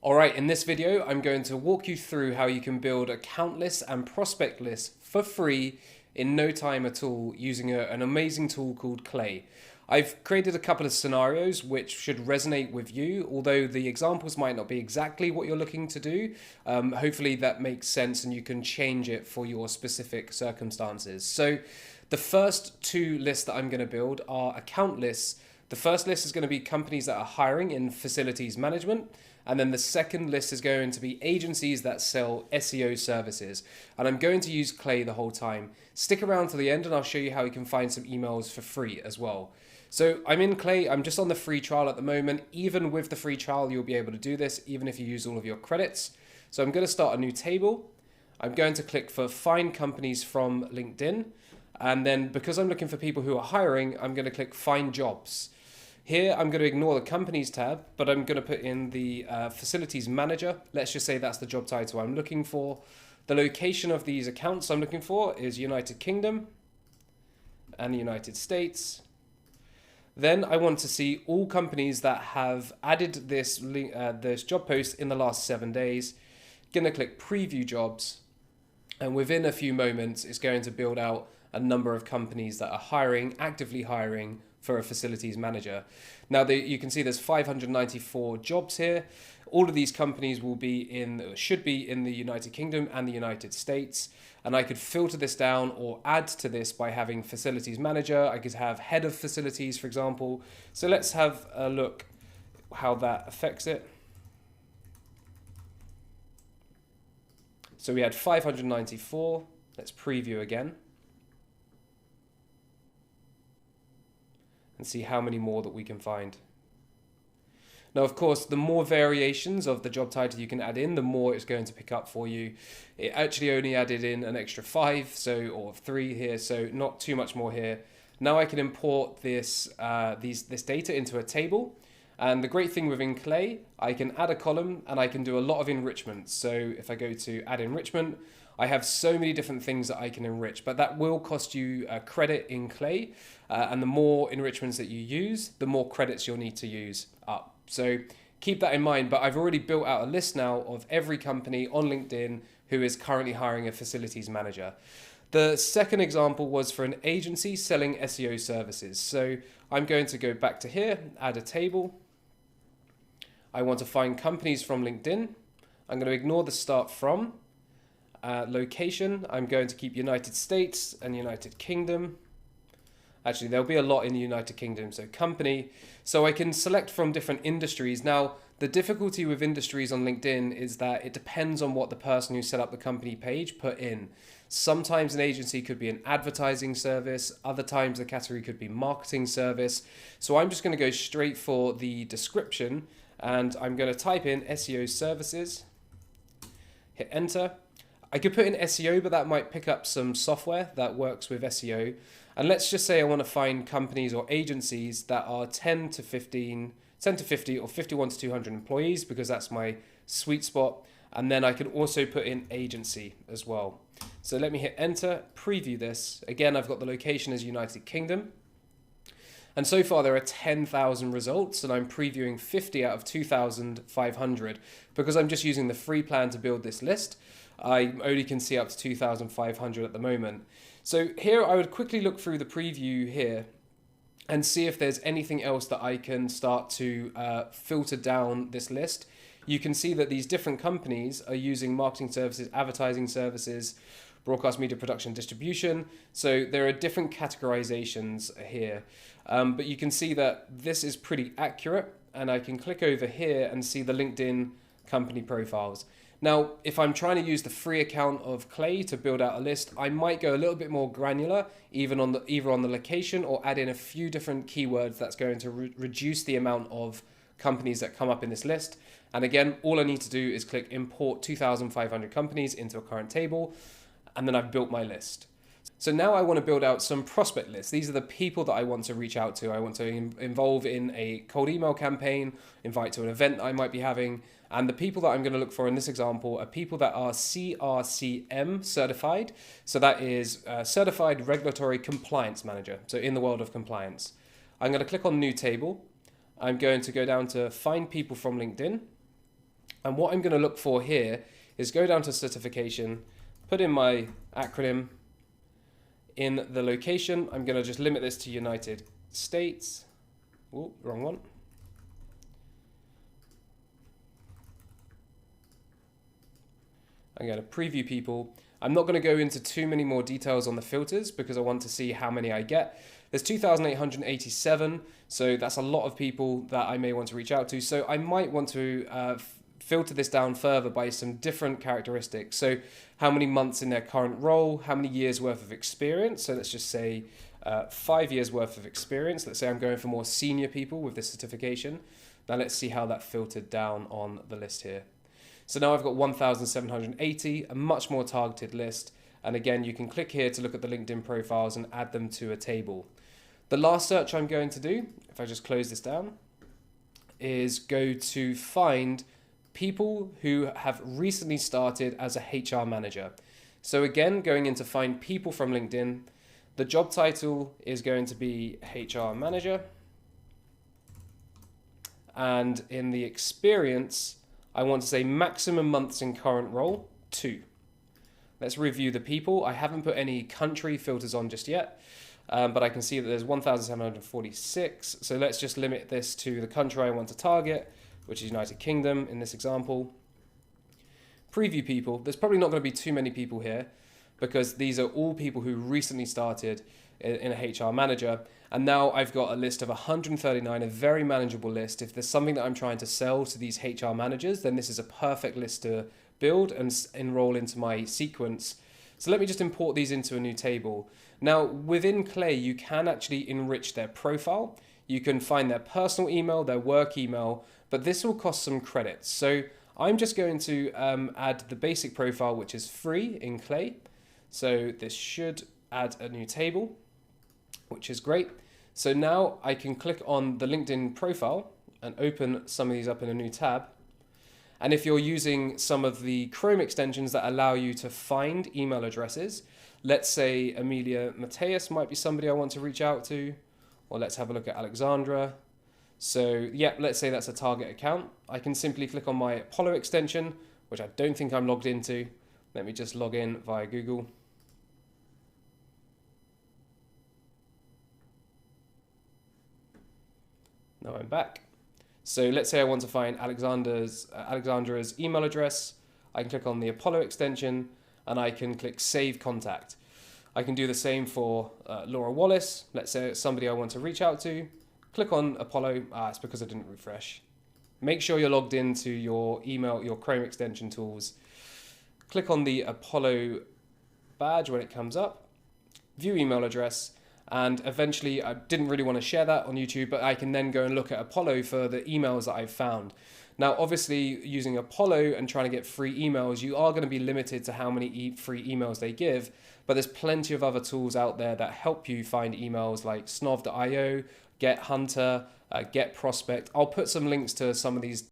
Alright, in this video, I'm going to walk you through how you can build account lists and prospect lists for free in no time at all using an amazing tool called Clay. I've created a couple of scenarios which should resonate with you, although the examples might not be exactly what you're looking to do. Hopefully that makes sense and you can change it for your specific circumstances. So the first two lists that I'm going to build are account lists. The first list is going to be companies that are hiring in facilities management. And then the second list is going to be agencies that sell SEO services. And I'm going to use Clay the whole time. Stick around to the end and I'll show you how you can find some emails for free as well. So I'm in Clay, I'm just on the free trial at the moment. Even with the free trial, you'll be able to do this, even if you use all of your credits. So I'm going to start a new table. I'm going to click for Find Companies from LinkedIn. And then because I'm looking for people who are hiring, I'm going to click Find Jobs. Here, I'm going to ignore the companies tab, but I'm going to put in the facilities manager. Let's just say that's the job title I'm looking for. The location of these accounts I'm looking for is United Kingdom and the United States. Then I want to see all companies that have added this job post in the last 7 days. Going to click preview jobs. And within a few moments, it's going to build out a number of companies that are hiring, actively hiring for a facilities manager. Now you can see there's 594 jobs here. All of these companies should be in the United Kingdom and the United States. And I could filter this down or add to this by having facilities manager. I could have head of facilities, for example. So let's have a look how that affects it. So we had 594. Let's preview again and see how many more that we can find. Now, of course, the more variations of the job title you can add in, the more it's going to pick up for you. It actually only added in an extra 5 or 3 here, so not too much more here. Now I can import this data into a table. And the great thing within Clay, I can add a column and I can do a lot of enrichment. So if I go to add enrichment, I have so many different things that I can enrich, but that will cost you credit in Clay. And the more enrichments that you use, the more credits you'll need to use up. So keep that in mind, but I've already built out a list now of every company on LinkedIn who is currently hiring a facilities manager. The second example was for an agency selling SEO services. So I'm going to go back to here, add a table. I want to find companies from LinkedIn. I'm going to ignore the start from. Location, I'm going to keep United States and United Kingdom. Actually, there'll be a lot in the United Kingdom, so company. So I can select from different industries. Now, the difficulty with industries on LinkedIn is that it depends on what the person who set up the company page put in. Sometimes an agency could be an advertising service. Other times the category could be marketing service. So I'm just going to go straight for the description and I'm going to type in SEO services, hit enter. I could put in SEO, but that might pick up some software that works with SEO. And let's just say I want to find companies or agencies that are 10 to 50 or 51 to 200 employees because that's my sweet spot. And then I can also put in agency as well. So let me hit enter, preview this. Again, I've got the location as United Kingdom. And so far there are 10,000 results and I'm previewing 50 out of 2,500 because I'm just using the free plan to build this list. I only can see up to 2,500 at the moment. So here I would quickly look through the preview here and see if there's anything else that I can start to filter down this list. You can see that these different companies are using marketing services, advertising services, broadcast media production, distribution. So there are different categorizations here. But you can see that this is pretty accurate and I can click over here and see the LinkedIn company profiles. Now, if I'm trying to use the free account of Clay to build out a list, I might go a little bit more granular, either on the location or add in a few different keywords that's going to reduce the amount of companies that come up in this list. And again, all I need to do is click import 2,500 companies into a current table, and then I've built my list. So now I want to build out some prospect lists. These are the people that I want to reach out to. I want to involve in a cold email campaign, invite to an event that I might be having. And the people that I'm going to look for in this example are people that are CRCM certified. So that is Certified Regulatory Compliance Manager. So in the world of compliance. I'm going to click on New Table. I'm going to go down to Find People from LinkedIn. And what I'm going to look for here is go down to certification, put in my acronym. In the location, I'm going to just limit this to United States. Oh, wrong one. I'm going to preview people. I'm not going to go into too many more details on the filters because I want to see how many I get. There's 2,887, so that's a lot of people that I may want to reach out to. So I might want to filter this down further by some different characteristics. So how many months in their current role, how many years worth of experience. So let's just say 5 years worth of experience. Let's say I'm going for more senior people with this certification. Now let's see how that filtered down on the list here. So now I've got 1,780, a much more targeted list. And again, you can click here to look at the LinkedIn profiles and add them to a table. The last search I'm going to do, if I just close this down, is go to find people who have recently started as a HR manager. So again, going into find people from LinkedIn, the job title is going to be HR manager. And in the experience, I want to say maximum months in current role, 2. Let's review the people. I haven't put any country filters on just yet, but I can see that there's 1,746. So let's just limit this to the country I want to target, which is United Kingdom in this example. Preview people. There's probably not going to be too many people here because these are all people who recently started in a HR manager. And now I've got a list of 139, a very manageable list. If there's something that I'm trying to sell to these HR managers, then this is a perfect list to build and enroll into my sequence. So let me just import these into a new table. Now within Clay, you can actually enrich their profile. You can find their personal email, their work email, but this will cost some credits. So I'm just going to add the basic profile, which is free in Clay. So this should add a new table, which is great. So now I can click on the LinkedIn profile and open some of these up in a new tab. And if you're using some of the Chrome extensions that allow you to find email addresses, let's say Amelia Mateus might be somebody I want to reach out to, or let's have a look at Alexandra. So yeah, let's say that's a target account. I can simply click on my Apollo extension, which I don't think I'm logged into. Let me just log in via Google. Now I'm back. So let's say I want to find Alexandra's email address. I can click on the Apollo extension and I can click Save Contact. I can do the same for Laura Wallace. Let's say it's somebody I want to reach out to. Click on Apollo. It's because I didn't refresh. Make sure you're logged into your email, your Chrome extension tools. Click on the Apollo badge when it comes up. View email address. And eventually, I didn't really want to share that on YouTube, but I can then go and look at Apollo for the emails that I've found. Now, obviously, using Apollo and trying to get free emails, you are going to be limited to how many free emails they give, but there's plenty of other tools out there that help you find emails like snov.io, Get Hunter, Get Prospect. I'll put some links to some of these